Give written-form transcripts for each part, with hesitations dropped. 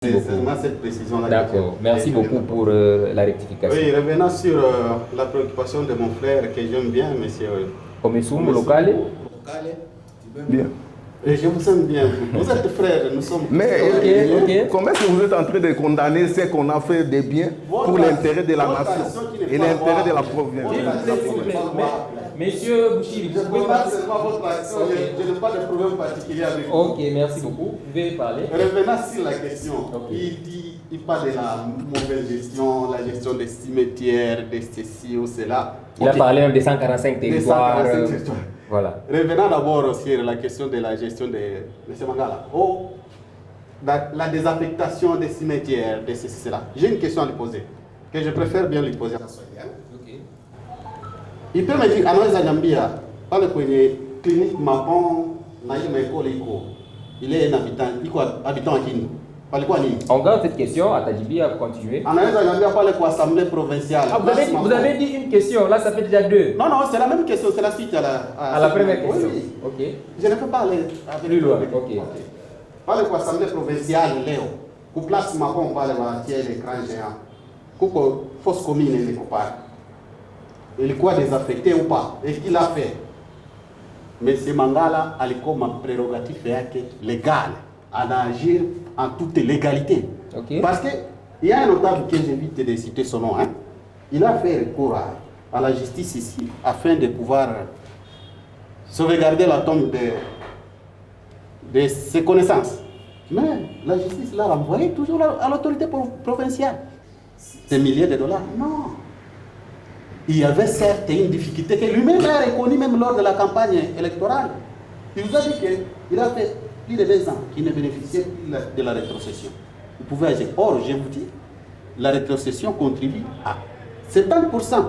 C'est seulement cette précision-là. D'accord, merci beaucoup pour la rectification. Oui, revenant sur la préoccupation de mon frère que j'aime bien, monsieur. Omesumu Lokale. Bien. Et je vous aime bien. Vous êtes frères, nous sommes. Mais ok. comment est-ce que vous êtes en train de condamner ce qu'on a fait de bien pour l'intérêt de la nation et l'intérêt de la province? Monsieur Bouchiri, je ne pas seulement votre action, je n'ai pas de problème particulier avec vous. Ok, merci beaucoup. Vous pouvez parler. Revenant sur la question, il parle de la mauvaise gestion, la gestion des cimetières, de ceci ou cela. Il a parlé même des 145 territoires. Voilà. Revenant d'abord sur la question de la gestion de M. Mangala. La désaffectation des cimetières, de ceci, cela. J'ai une question à lui poser, que je préfère bien lui poser. Il peut me dire, Anoïs Nyambia, par le clinique Mapon, il est un habitant à Kini. On garde cette question, Atadjibi a continué. Anoïs Nyambia parle de l'Assemblée provinciale. Ah, vous avez dit une question, là ça fait déjà deux. Non, c'est la même question, c'est la suite à la première question. Oui. Ok. Je ne peux pas aller avec plus loin. Ok. Parle de l'Assemblée provinciale, Léo. Pour place Mapon, parle de l'écran géant. Pour fausse commune, il est coupable. Il quoi désaffecté ou pas? Et qu'il a fait? Mais M. Mangala a comme prérogative légale à agir en toute légalité. Okay. Parce qu'il y a un notable que j'évite de citer son nom. Il a fait recours à la justice ici afin de pouvoir sauvegarder la tombe de ses connaissances. Mais la justice l'a renvoyé toujours à l'autorité provinciale. Des milliers de dollars? Non. Il y avait certes une difficulté que lui-même a reconnue même lors de la campagne électorale. Il nous a dit qu'il a fait plus de 2 ans qu'il ne bénéficiait plus de la rétrocession. Vous pouvez agir. Or, je vous dis, la rétrocession contribue à 70%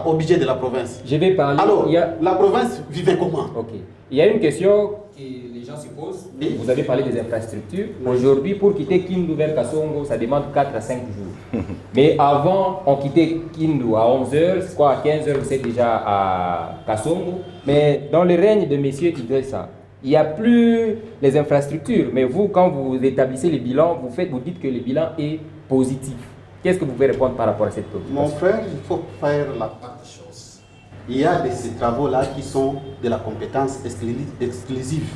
au budget de la province. Je vais parler. Alors, la province vivait comment? Ok. Il y a une question que les gens se posent. Oui. Vous avez parlé des infrastructures. Oui. Aujourd'hui, pour quitter Kindu vers Kassongo, ça demande 4 à 5 jours. Mais avant, on quittait Kindu à 11h, je crois à 15h, vous êtes déjà à Kassongo. Mais dans le règne de M. Idrissa, il n'y a plus les infrastructures. Mais vous, quand vous établissez les bilans, vous dites que le bilan est positif. Qu'est-ce que vous pouvez répondre par rapport à cette préoccupation? Mon frère, il faut faire la part des choses. Il y a de ces travaux-là qui sont de la compétence exclusive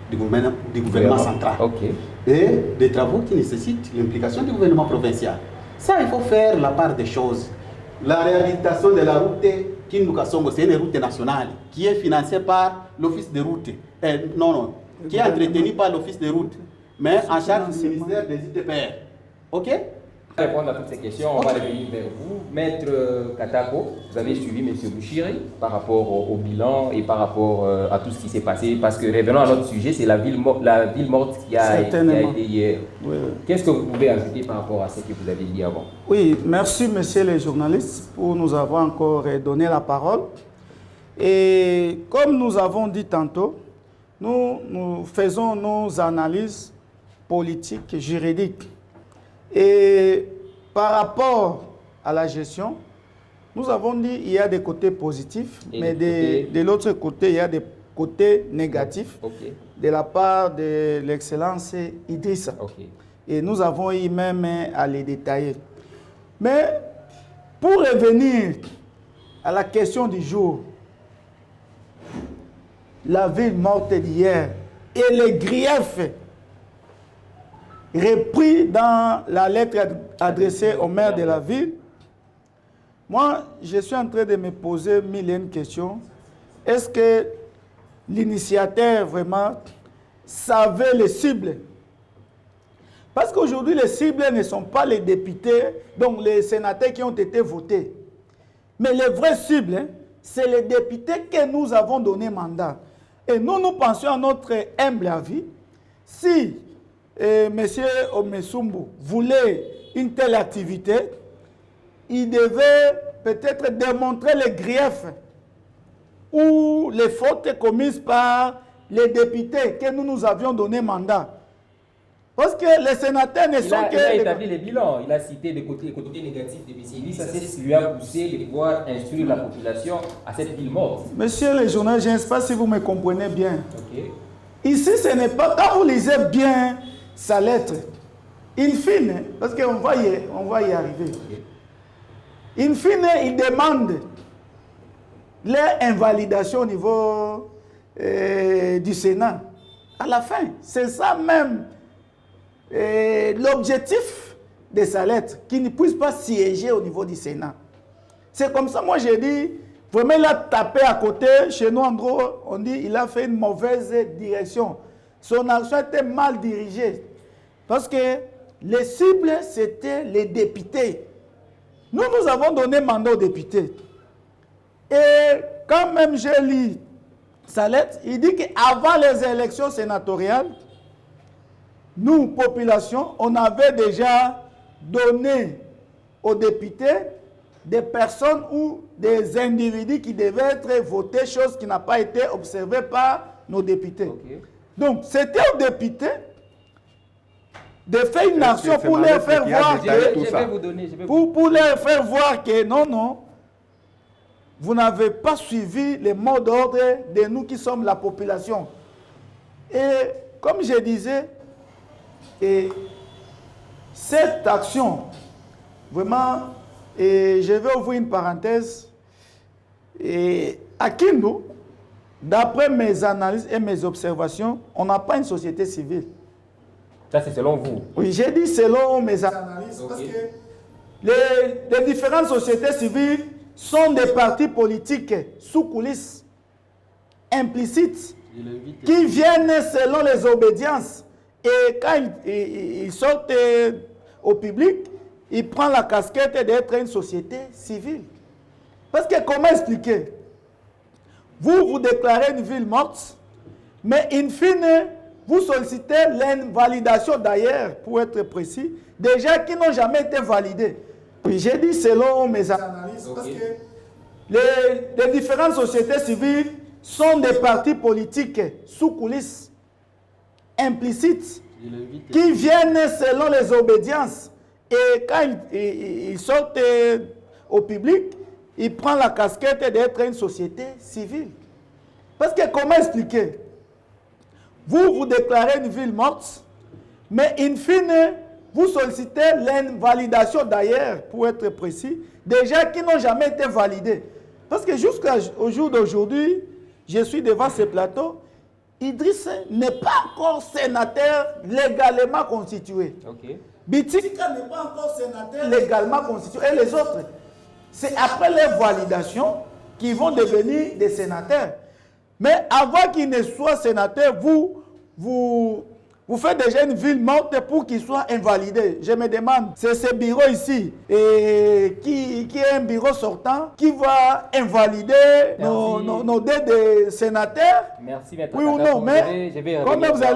du gouvernement central. Okay. Et des travaux qui nécessitent l'implication du gouvernement provincial. Ça, il faut faire la part des choses. La réhabilitation de la route Kindu-Kassongo, c'est une route nationale qui est financée par l'office de route. Qui est entretenue par l'office de route, mais en charge du ministère des ITPR. OK? Pour répondre à toutes ces questions, on va revenir vers vous. Maître Katako, vous avez suivi M. Bouchiri par rapport au bilan et par rapport à tout ce qui s'est passé. Parce que revenons à notre sujet, c'est la ville morte qui a été hier. Oui. Qu'est-ce que vous pouvez ajouter par rapport à ce que vous avez dit avant? Oui, merci messieurs les journalistes pour nous avoir encore donné la parole. Et comme nous avons dit tantôt, nous faisons nos analyses politiques, juridiques. Et par rapport à la gestion, nous avons dit qu'il y a des côtés positifs, mais de l'autre côté, il y a des côtés négatifs de la part de l'excellence Idrissa. Et nous avons eu même à les détailler. Mais pour revenir à la question du jour, la ville morte d'hier et les griefs repris dans la lettre adressée au maire de la ville, moi, je suis en train de me poser mille et une questions. Est-ce que l'initiateur vraiment savait les cibles? Parce qu'aujourd'hui, les cibles ne sont pas les députés, donc les sénateurs qui ont été votés. Mais les vraies cibles, c'est les députés que nous avons donné mandat. Et nous pensions à notre humble avis, si M. Omesumu voulait une telle activité, il devait peut-être démontrer les griefs ou les fautes commises par les députés que nous avions donné mandat. Parce que les sénateurs ne sont que... Il a établi les bilans, il a cité les côtés négatifs de M. Idrissa, c'est ce qui lui a poussé de pouvoir instruire la population à cette ville morte. Monsieur les journalistes, je ne sais pas si vous me comprenez bien. Ici, ce n'est pas... Quand vous lisez bien sa lettre, In fine, parce qu'on va y arriver. In fine, ils demandent leur invalidation au niveau du Sénat. À la fin, c'est ça même l'objectif de sa lettre, qu'il ne puisse pas siéger au niveau du Sénat. C'est comme ça, moi j'ai dit, vraiment il a tapé à côté, chez nous en gros, on dit il a fait une mauvaise direction. Son action était mal dirigée. Parce que les cibles, c'était les députés. Nous avons donné mandat aux députés. Et quand même j'ai lu sa lettre, il dit qu'avant les élections sénatoriales, nous, population, on avait déjà donné aux députés des personnes ou des individus qui devaient être votés, chose qui n'a pas été observée par nos députés. Okay. Donc, c'était aux députés de faire une action pour leur faire voir que... Pour leur faire voir que non, vous n'avez pas suivi les mots d'ordre de nous qui sommes la population. Et comme je disais, cette action, vraiment, je vais ouvrir une parenthèse, à Kindu, d'après mes analyses et mes observations, on n'a pas une société civile. Ça, c'est selon vous? Oui, j'ai dit selon mes analyses, parce que les différentes sociétés civiles sont des partis politiques sous coulisses, implicites, qui viennent selon les obédiences. Et quand ils sortent au public, ils prennent la casquette d'être une société civile. Parce que comment expliquer? Vous déclarez une ville morte, mais in fine, vous sollicitez l'invalidation d'ailleurs, pour être précis, des gens qui n'ont jamais été validés. Oui, j'ai dit selon mes analyses, parce que les différentes sociétés civiles sont des partis politiques sous coulisses, implicites, qui viennent selon les obédiences. Et quand ils sortent au public, ils prennent la casquette d'être une société civile. Parce que comment expliquer? Vous déclarez une ville morte, mais in fine, vous sollicitez l'invalidation d'ailleurs, pour être précis, des gens qui n'ont jamais été validés. Parce que jusqu'au jour d'aujourd'hui, je suis devant ce plateau, Idriss n'est pas encore sénateur légalement constitué. Okay. Bitika n'est pas encore sénateur légalement constitué. Et les autres, c'est après leur validation qu'ils vont devenir des sénateurs. Mais avant qu'ils ne soient sénateurs, vous faites déjà une ville morte pour qu'ils soient invalidés. Je me demande, c'est ce bureau ici, qui est un bureau sortant, qui va invalider nos deux sénateurs? Merci, maître. Oui ou non, mais comment vous allez